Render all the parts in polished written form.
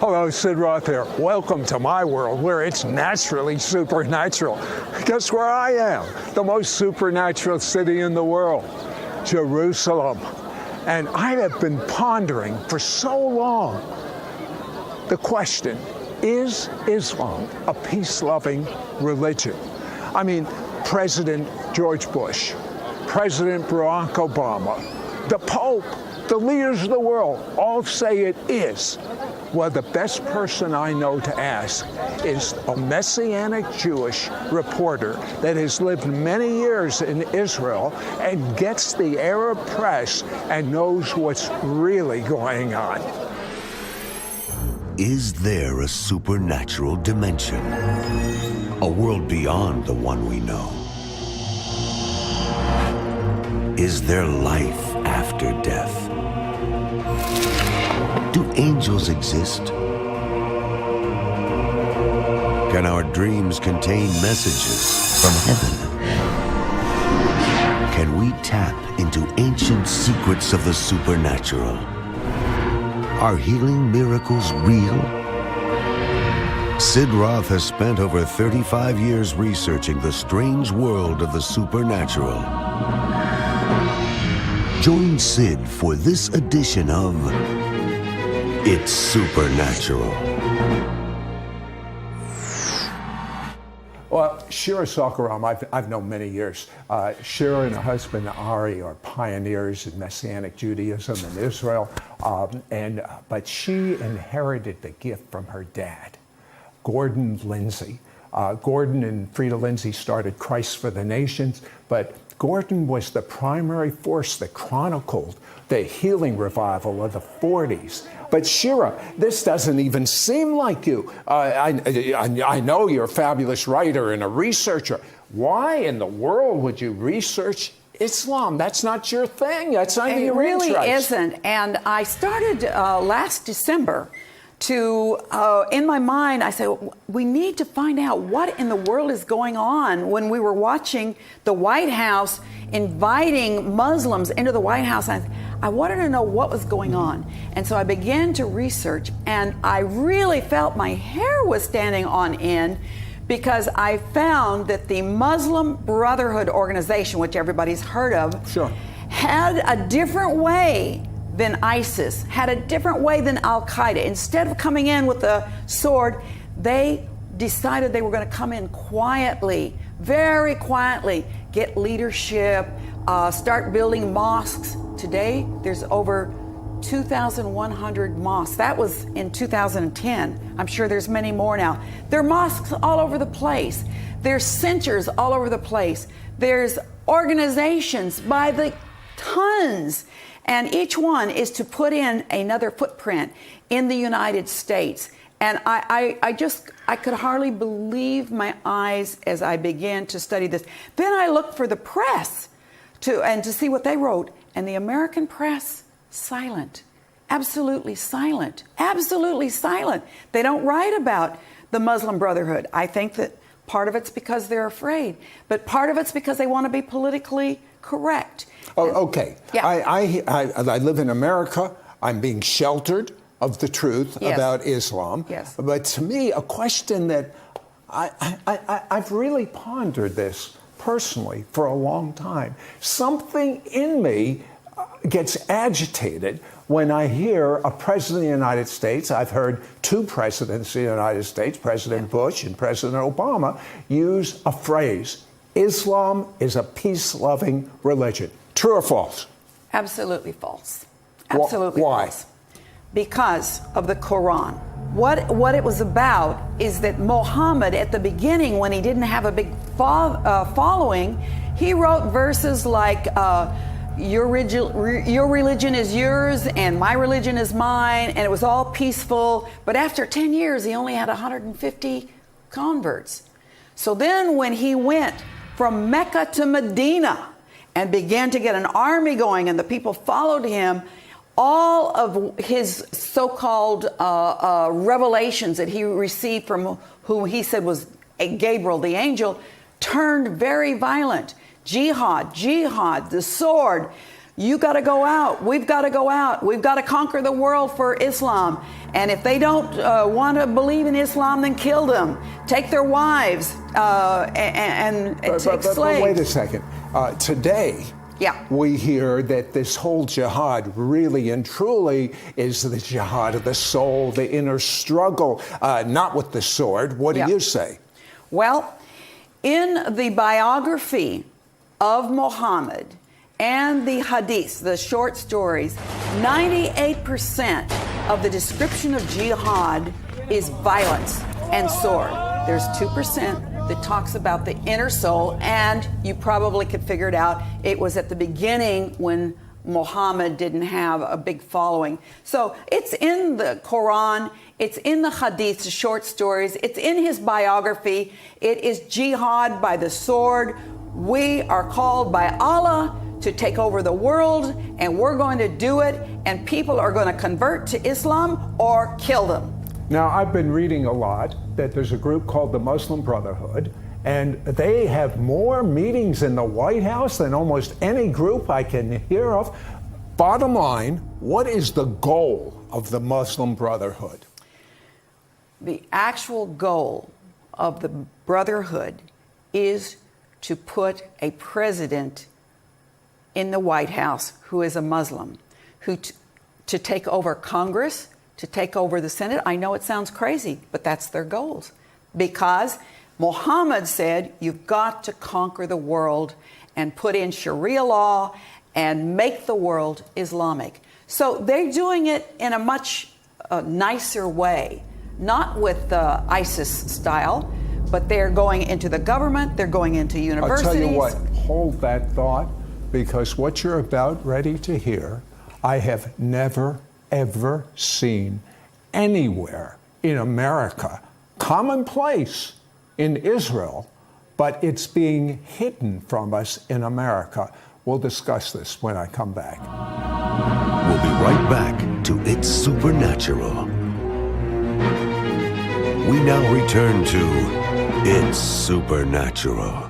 Hello, Sid Roth here. Welcome to my world where it's naturally supernatural. Guess where I am? The most supernatural city in the world, Jerusalem. And I have been pondering for so long the question, is Islam a peace-loving religion? I mean, President George Bush, President Barack Obama, the Pope, the leaders of the world all say it is. Well, the best person I know to ask is a Messianic Jewish reporter that has lived many years in Israel and gets the Arab press and knows what's really going on. Is there a supernatural dimension? A world beyond the one we know? Is there life after death? Do angels exist? Can our dreams contain messages from heaven? Can we tap into ancient secrets of the supernatural? Are healing miracles real? Sid Roth has spent over 35 years researching the strange world of the supernatural. Join Sid for this edition of It's Supernatural. Well, Shira Sorko-Ram, I've known many years. Shira and her husband Ari are pioneers in Messianic Judaism in Israel, but she inherited the gift from her dad, Gordon Lindsay. Gordon and Frida Lindsay started Christ for the Nations, but Gordon was the primary force that chronicled the healing revival of the 40s. But Shira, this doesn't even seem like you. I know you're a fabulous writer and a researcher. Why in the world would you research Islam? That's not your thing. That's not your interest. It really isn't. And I started last December to, in my mind, I said, we need to find out what in the world is going on when we were watching the White House inviting Muslims into the White House. I wanted to know what was going on. And so I began to research, and I really felt my hair was standing on end because I found that the Muslim Brotherhood organization, which everybody's heard of, sure, had a different way than ISIS, had a different way than Al-Qaeda. Instead of coming in with a sword, they decided they were going to come in quietly, very quietly, get leadership, start building mosques. Today, there's over 2,100 mosques. That was in 2010. I'm sure there's many more now. There are mosques all over the place. There's centers all over the place. There's organizations by the tons. And each one is to put in another footprint in the United States. And I could hardly believe my eyes as I began to study this. Then I looked for the press to see what they wrote. And the American press, silent, absolutely silent, absolutely silent. They don't write about the Muslim Brotherhood. I think that part of it's because they're afraid, but part of it's because they want to be politically correct. Oh, okay. Yeah. I live in America. I'm being sheltered of the truth about Islam. Yes. But to me, a question that I've really pondered this personally for a long time. Something in me gets agitated when I hear a president of the United States, I've heard two presidents of the United States, President Bush and President Obama, use a phrase, Islam is a peace-loving religion. True or false? Absolutely false. Absolutely Why? false. Because of the Quran. What it was about is that Muhammad, at the beginning, when he didn't have a big following, he wrote verses like, your religion is yours and my religion is mine, and it was all peaceful. But after 10 years, he only had 150 converts. So then when he went from Mecca to Medina and began to get an army going and the people followed him, all of his so-called revelations that he received from who he said was Gabriel, the angel, turned very violent. Jihad, the sword, You got to go out. We've got to go out. We've got to conquer the world for Islam. And if they don't want to believe in Islam, then kill them. Take their wives and take slaves. But wait a second. Today, yeah, we hear that this whole jihad really and truly is the jihad of the soul, the inner struggle, not with the sword. What do you say? Well, in the biography of Muhammad and the hadiths, the short stories, 98% of the description of jihad is violence and sword. There's 2% that talks about the inner soul, and you probably could figure it out. It was at the beginning when Muhammad didn't have a big following. So it's in the Quran, it's in the hadiths, the short stories, it's in his biography. It is jihad by the sword. We are called by Allah to take over the world, and we're going to do it, and people are going to convert to Islam or kill them. Now, I've been reading a lot that there's a group called the Muslim Brotherhood, and they have more meetings in the White House than almost any group I can hear of. Bottom line, what is the goal of the Muslim Brotherhood? The actual goal of the Brotherhood is to put a president in the White House who is a Muslim, to take over Congress, to take over the Senate. I know it sounds crazy, but that's their goals. Because Muhammad said, you've got to conquer the world and put in Sharia law and make the world Islamic. So they're doing it in a much nicer way, not with the ISIS style, but they're going into the government, they're going into universities. I'll tell you what, hold that thought, because what you're about ready to hear, I have never, ever seen anywhere in America, commonplace in Israel, but it's being hidden from us in America. We'll discuss this when I come back. We'll be right back to It's Supernatural. We now return to It's Supernatural.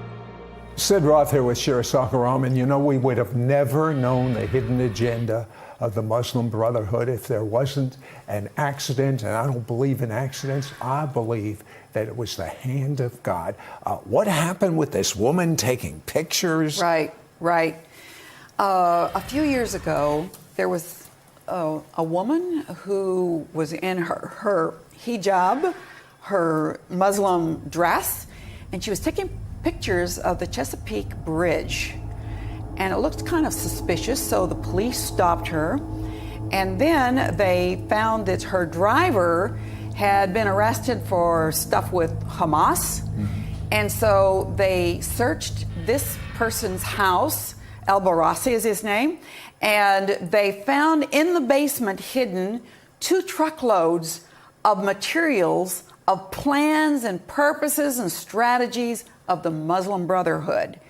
Sid Roth here with Shira Sorko-Ram, and you know, we would have never known the hidden agenda of the Muslim Brotherhood if there wasn't an accident, and I don't believe in accidents. I believe that it was the hand of God. What happened with this woman taking pictures? Right. A few years ago, there was a woman who was in her hijab, her Muslim dress, and she was taking pictures of the Chesapeake Bridge. And it looked kind of suspicious, so the police stopped her. And then they found that her driver had been arrested for stuff with Hamas. Mm-hmm. And so they searched this person's house, El Barassi is his name, and they found in the basement hidden 2 truckloads of materials, of plans and purposes and strategies of the Muslim Brotherhood.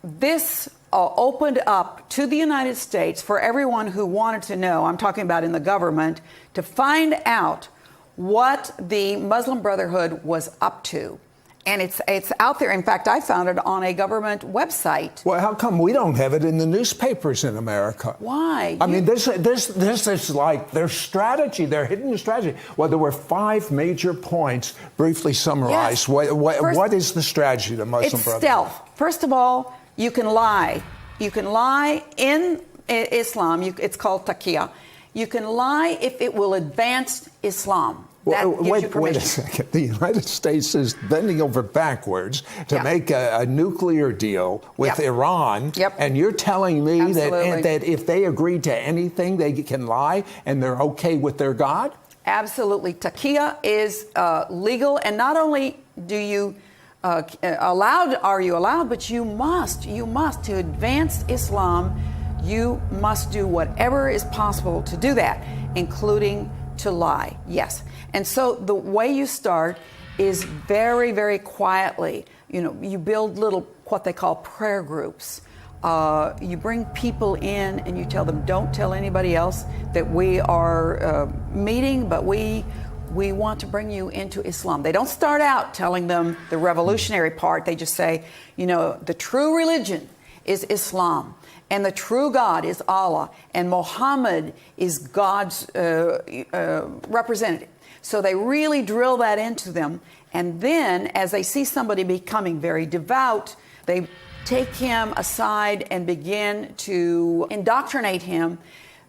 This opened up to the United States for everyone who wanted to know, I'm talking about in the government, to find out what the Muslim Brotherhood was up to. And it's out there. In fact, I found it on a government website. Well, how come we don't have it in the newspapers in America? Why? I mean, this is like their strategy, their hidden strategy. Well, there were 5 major points, briefly summarized. Yes. What is the strategy of the Muslim Brotherhood? It's stealth. First of all, you can lie. You can lie in Islam. It's called taqiyya. You can lie if it will advance Islam. Wait a second. The United States is bending over backwards to make a nuclear deal with Iran. Yep. And you're telling me that if they agree to anything, they can lie and they're okay with their God? Absolutely. Taqiyya is legal. And not only do you are you allowed, but you must, to advance Islam, you must do whatever is possible to do that, including to lie. Yes. And so the way you start is very, very quietly. You know, you build little, what they call prayer groups. You bring people in and you tell them, don't tell anybody else that we are meeting, but we want to bring you into Islam. They don't start out telling them the revolutionary part. They just say, you know, the true religion is Islam, and the true God is Allah, and Muhammad is God's representative. So they really drill that into them. And then as they see somebody becoming very devout, they take him aside and begin to indoctrinate him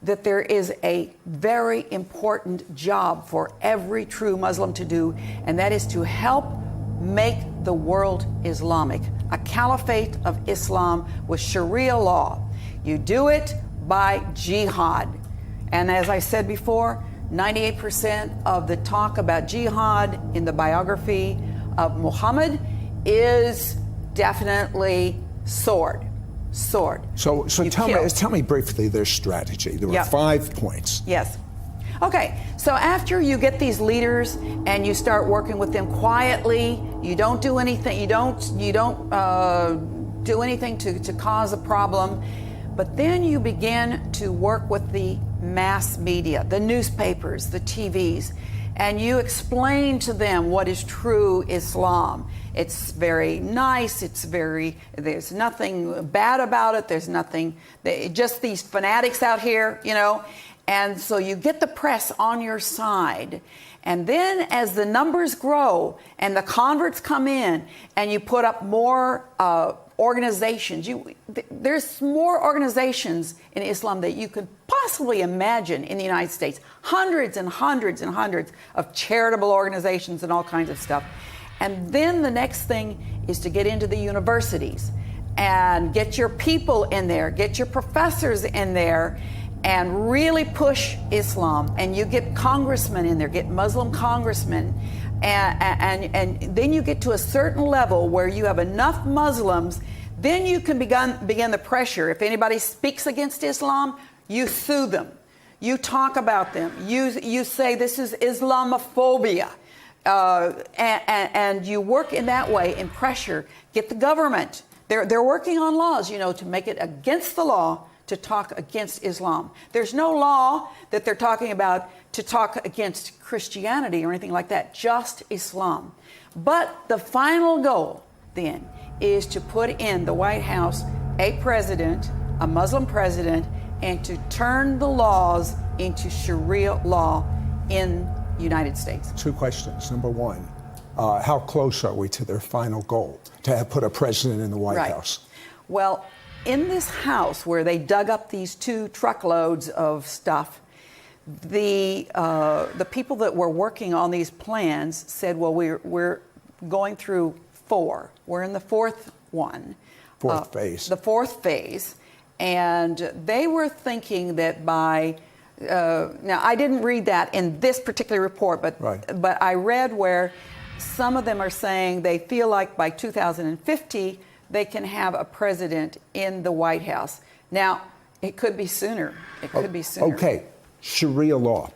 that there is a very important job for every true Muslim to do, and that is to help make the world Islamic, a caliphate of Islam with Sharia law. You do it by jihad. And as I said before, 98% of the talk about jihad in the biography of Muhammad is definitely sword. So tell me briefly their strategy. There were 5 points. Yes. Okay, so after you get these leaders and you start working with them quietly, you don't do anything, you don't do anything to cause a problem, but then you begin to work with the mass media, the newspapers, the TVs, and you explain to them what is true Islam. It's very nice, there's nothing bad about it, there's nothing, just these fanatics out here, you know. And so you get the press on your side. And then as the numbers grow and the converts come in and you put up more organizations, there's more organizations in Islam that you could possibly imagine in the United States. Hundreds and hundreds and hundreds of charitable organizations and all kinds of stuff. And then the next thing is to get into the universities and get your people in there, get your professors in there, and really push Islam. And you get congressmen in there, get Muslim congressmen, and then you get to a certain level where you have enough Muslims, then you can begin the pressure. If anybody speaks against Islam, you sue them, you talk about them, you say this is Islamophobia, and you work in that way in pressure. Get the government. They're working on laws, you know, to make it against the law to talk against Islam. There's no law that they're talking about to talk against Christianity or anything like that, just Islam. But the final goal then is to put in the White House a president, a Muslim president, and to turn the laws into Sharia law in the United States. 2 questions. Number 1, how close are we to their final goal, to have put a president in the White House? Well, in this house where they dug up these 2 truckloads of stuff, the people that were working on these plans said, well, we're going through 4. We're in the 4th one. 4th phase. The 4th phase. And they were thinking that by, now I didn't read that in this particular report, but I read where some of them are saying they feel like by 2050, they can have a president in the White House. Now, it could be sooner. It could be sooner. Okay, Sharia law.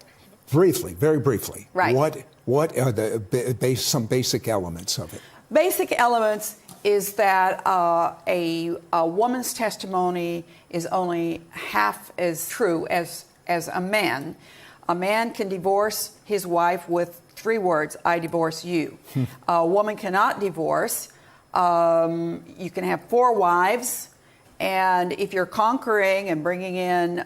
Briefly, very briefly. Right. What are the some basic elements of it? Basic elements is that a woman's testimony is only half as true as a man. A man can divorce his wife with 3 words, I divorce you. A woman cannot divorce. You can have 4 wives, and if you're conquering and bringing in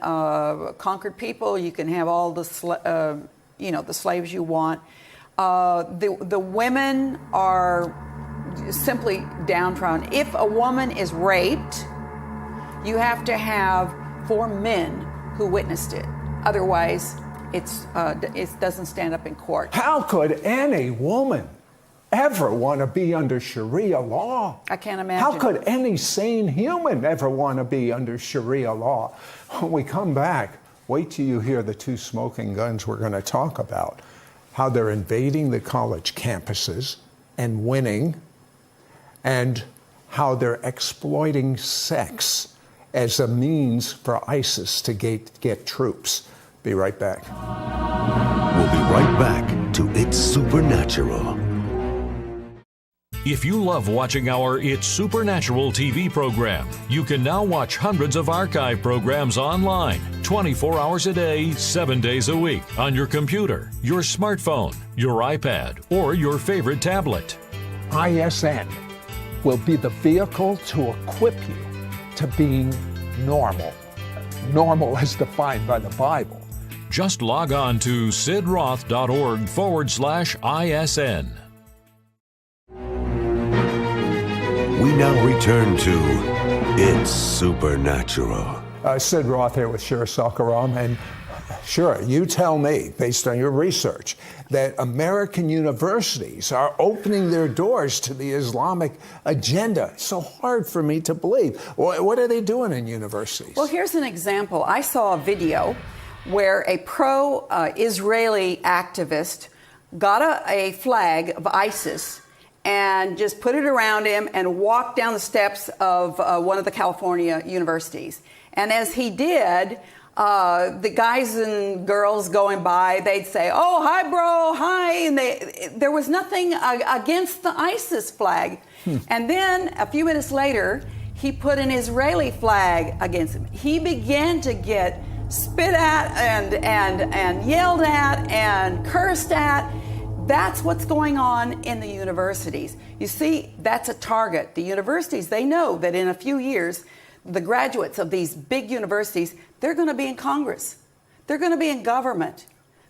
conquered people, you can have all the slaves you want. The women are simply downtrodden. If a woman is raped, you have to have 4 men who witnessed it. Otherwise, it doesn't stand up in court. How could any woman ever want to be under Sharia law? I can't imagine. How could any sane human ever want to be under Sharia law? When we come back, wait till you hear the 2 smoking guns we're going to talk about. How they're invading the college campuses and winning, and how they're exploiting sex as a means for ISIS to get troops. Be right back. We'll be right back to It's Supernatural. If you love watching our It's Supernatural TV program, you can now watch hundreds of archive programs online, 24 hours a day, 7 days a week, on your computer, your smartphone, your iPad, or your favorite tablet. ISN will be the vehicle to equip you to being normal. Normal as defined by the Bible. Just log on to sidroth.org/ISN. We now return to It's Supernatural. Sid Roth here with Shira Sorko-Ram, and Shira, you tell me, based on your research, that American universities are opening their doors to the Islamic agenda. It's so hard for me to believe. What are they doing in universities? Well, here's an example. I saw a video where a pro-Israeli activist got a flag of ISIS and just put it around him and walked down the steps of one of the California universities. And as he did, the guys and girls going by, they'd say, "Oh, hi, bro, hi." And there was nothing against the ISIS flag. And then a few minutes later, he put an Israeli flag against him. He began to get spit at and yelled at and cursed at. That's what's going on in the universities. You see, that's a target. The universities, they know that in a few years, the graduates of these big universities, they're going to be in Congress. They're going to be in government.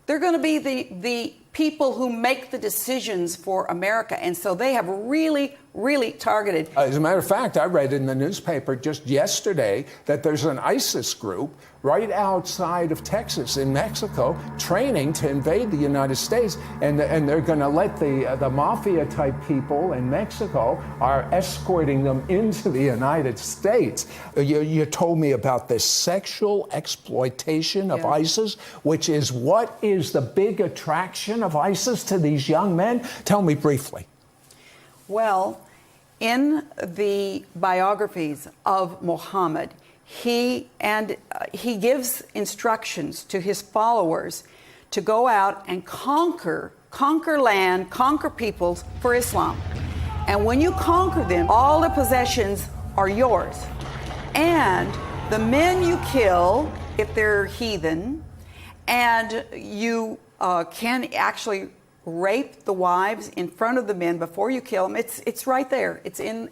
They're going to be the people who make the decisions for America. And so they have really, really targeted. As a matter of fact, I read in the newspaper just yesterday that there's an ISIS group right outside of Texas in Mexico training to invade the United States, and they're going to let the mafia type people in Mexico are escorting them into the United States. You told me about this sexual exploitation of ISIS, which is what is the big attraction of ISIS to these young men? Tell me briefly. Well, in the biographies of Muhammad, he gives instructions to his followers to go out and conquer land, conquer peoples for Islam. And when you conquer them, all the possessions are yours. And the men you kill, if they're heathen, and you can actually rape the wives in front of the men before you kill them. It's right there. It's in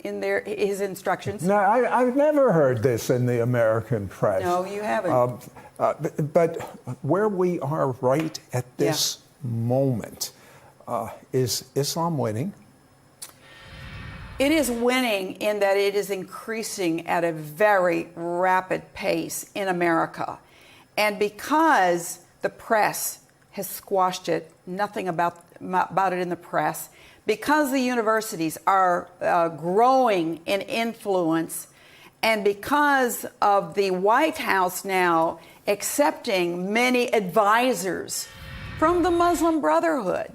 there, his instructions. No, I've never heard this in the American press. No, you haven't. But where we are right at this moment, is Islam winning? It is winning in that it is increasing at a very rapid pace in America. And because the press has squashed it, nothing about it in the press, because the universities are growing in influence, and because of the White House now accepting many advisors from the Muslim Brotherhood,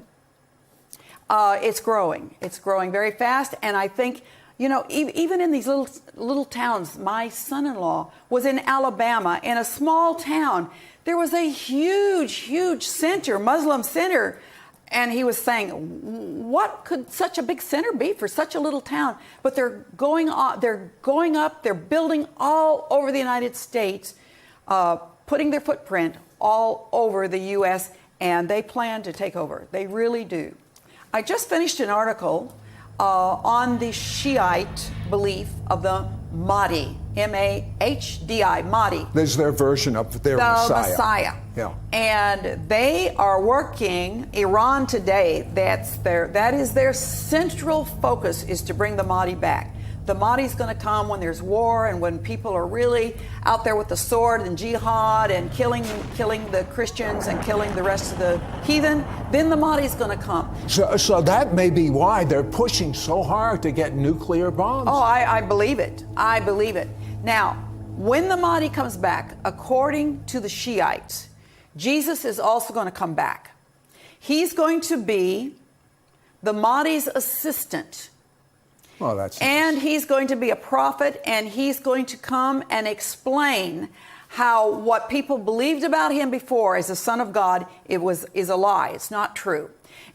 it's growing. It's growing very fast, and I think, you know, even in these little towns, my son-in-law was in Alabama, in a small town. There was a huge center, Muslim center, and he was saying, what could such a big center be for such a little town? But they're going up, they're building all over the United States, putting their footprint all over the U.S., and they plan to take over. They really do. I just finished an article on the Shiite belief of the Mahdi, M-A-H-D-I, Mahdi. This is their version of their Messiah. Yeah. And they are working, Iran today, that is their central focus, is to bring the Mahdi back. The Mahdi's going to come when there's war and when people are really out there with the sword and jihad and killing the Christians and killing the rest of the heathen. Then the Mahdi's going to come. So that may be why they're pushing so hard to get nuclear bombs. Oh, I believe it. I believe it. Now, when the Mahdi comes back, according to the Shiites, Jesus is also going to come back. He's going to be the Mahdi's assistant. Well, that's and he's going to be a prophet, and he's going to come and explain how what people believed about him before as the Son of God is a lie. It's not true.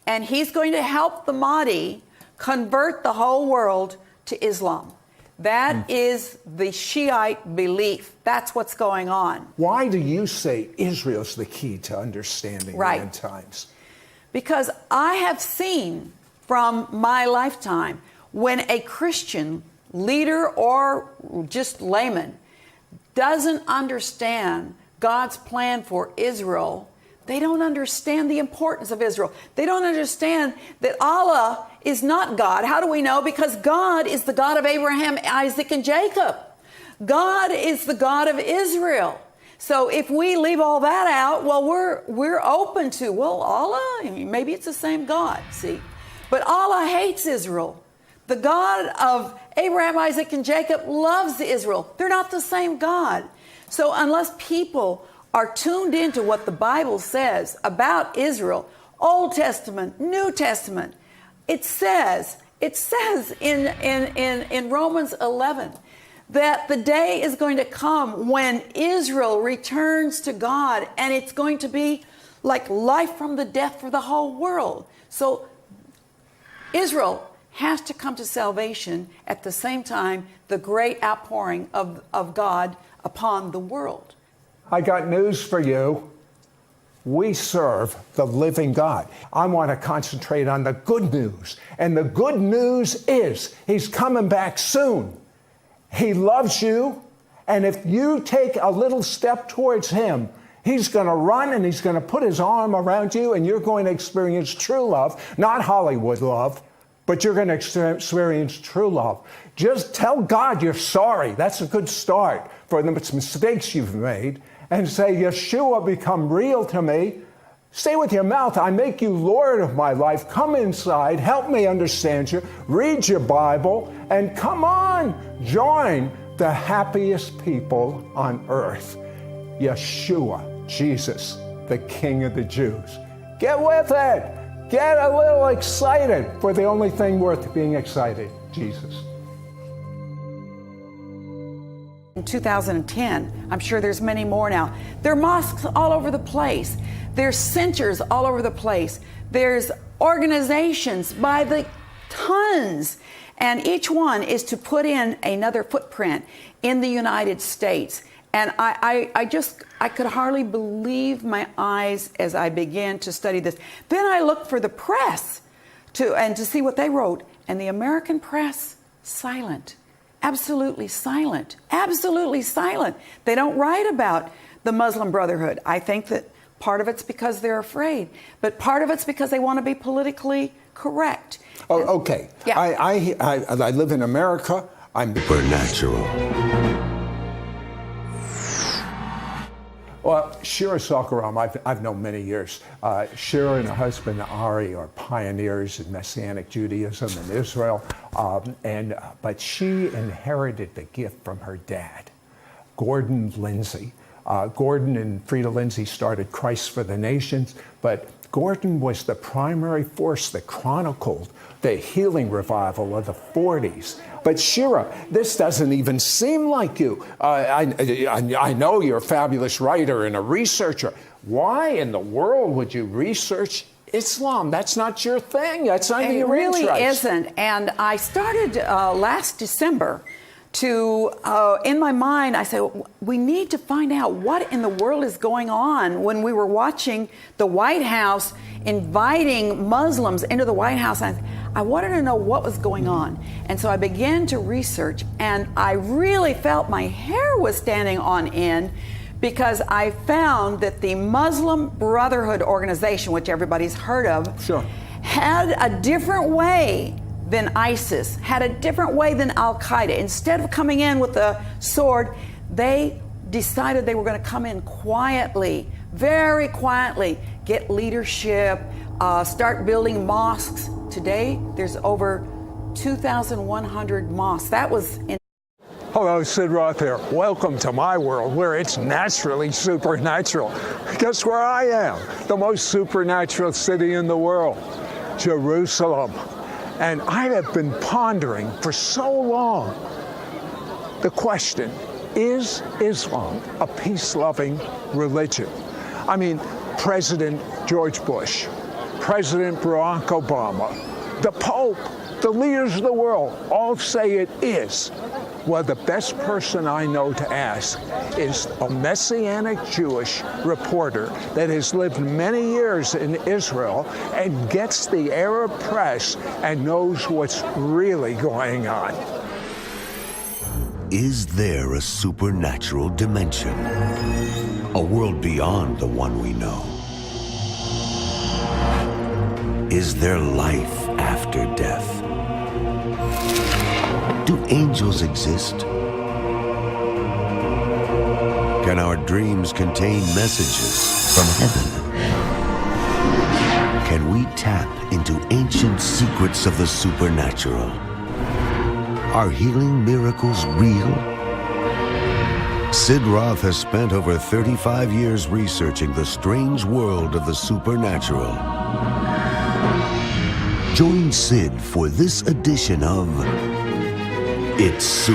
And he's going to help the Mahdi convert the whole world to Islam. That is the Shiite belief. That's what's going on. Why do you say Israel's the key to understanding the end times? Because I have seen from my lifetime when a Christian leader or just layman doesn't understand God's plan for Israel, they don't understand the importance of Israel. They don't understand that Allah is not God. How do we know? Because God is the God of Abraham, Isaac, and Jacob. God is the God of Israel. So if we leave all that out, well, we're open to, well, Allah, maybe it's the same God, see? But Allah hates Israel. The God of Abraham, Isaac, and Jacob loves Israel. They're not the same God. So unless people are tuned into what the Bible says about Israel, Old Testament, New Testament, it says in Romans 11 that the day is going to come when Israel returns to God, and it's going to be like life from the death for the whole world. So Israel has to come to salvation at the same time, the great outpouring of God upon the world. I got news for you. We serve the living God. I want to concentrate on the good news. And the good news is He's coming back soon. He loves you. And if you take a little step towards Him, He's going to run and He's going to put His arm around you, and you're going to experience true love, not Hollywood love, but you're going to experience true love. Just tell God you're sorry. That's a good start for the mistakes you've made. And say, Yeshua, become real to me. Say with your mouth, I make you Lord of my life. Come inside, help me understand you. Read your Bible, and come on, join the happiest people on earth. Yeshua, Jesus, the King of the Jews. Get with it. Get a little excited for the only thing worth being excited, Jesus. In 2010, I'm sure there's many more now. There are mosques all over the place. There's centers all over the place. There's organizations by the tons. And each one is to put in another footprint in the United States. And I could hardly believe my eyes as I began to study this. Then I looked for the press to see what they wrote. And the American press, silent. Absolutely silent. Absolutely silent. They don't write about the Muslim Brotherhood. I think that part of it's because they're afraid, but part of it's because they want to be politically correct. Oh, okay. Yeah. I live in America. I'm Supernatural. Well, Shira Sorko-Ram, I've known many years. Shira and her husband Ari are pioneers in Messianic Judaism in Israel, but she inherited the gift from her dad, Gordon Lindsay. Gordon and Frida Lindsay started Christ for the Nations, but Gordon was the primary force that chronicled the healing revival of the 40s. But Shira, this doesn't even seem like you. I know you're a fabulous writer and a researcher. Why in the world would you research Islam? That's not your thing. That's not your interest. It really interest. isn't. And I started last December to, in my mind, I said, we need to find out what in the world is going on when we were watching the White House inviting Muslims into the White House. I wanted to know what was going on. And so I began to research, and I really felt my hair was standing on end because I found that the Muslim Brotherhood organization, which everybody's heard of, Sure. had a different way than ISIS, had a different way than Al-Qaeda. Instead of coming in with a sword, they decided they were going to come in quietly, very quietly, get leadership, start building mosques. Today, there's over 2,100 mosques. That was in. Hello, Sid Roth here. Welcome to my world where it's naturally supernatural. Guess where I am? The most supernatural city in the world, Jerusalem. And I have been pondering for so long the question, is Islam a peace-loving religion? I mean, President George Bush, President Barack Obama, the Pope, the leaders of the world all say it is. Well, the best person I know to ask is a Messianic Jewish reporter that has lived many years in Israel and gets the Arab press and knows what's really going on. Is there a supernatural dimension? A world beyond the one we know? Is there life after death? Do angels exist? Can our dreams contain messages from heaven? Can we tap into ancient secrets of the supernatural? Are healing miracles real? Sid Roth has spent over 35 years researching the strange world of the supernatural. Join Sid for this edition of It's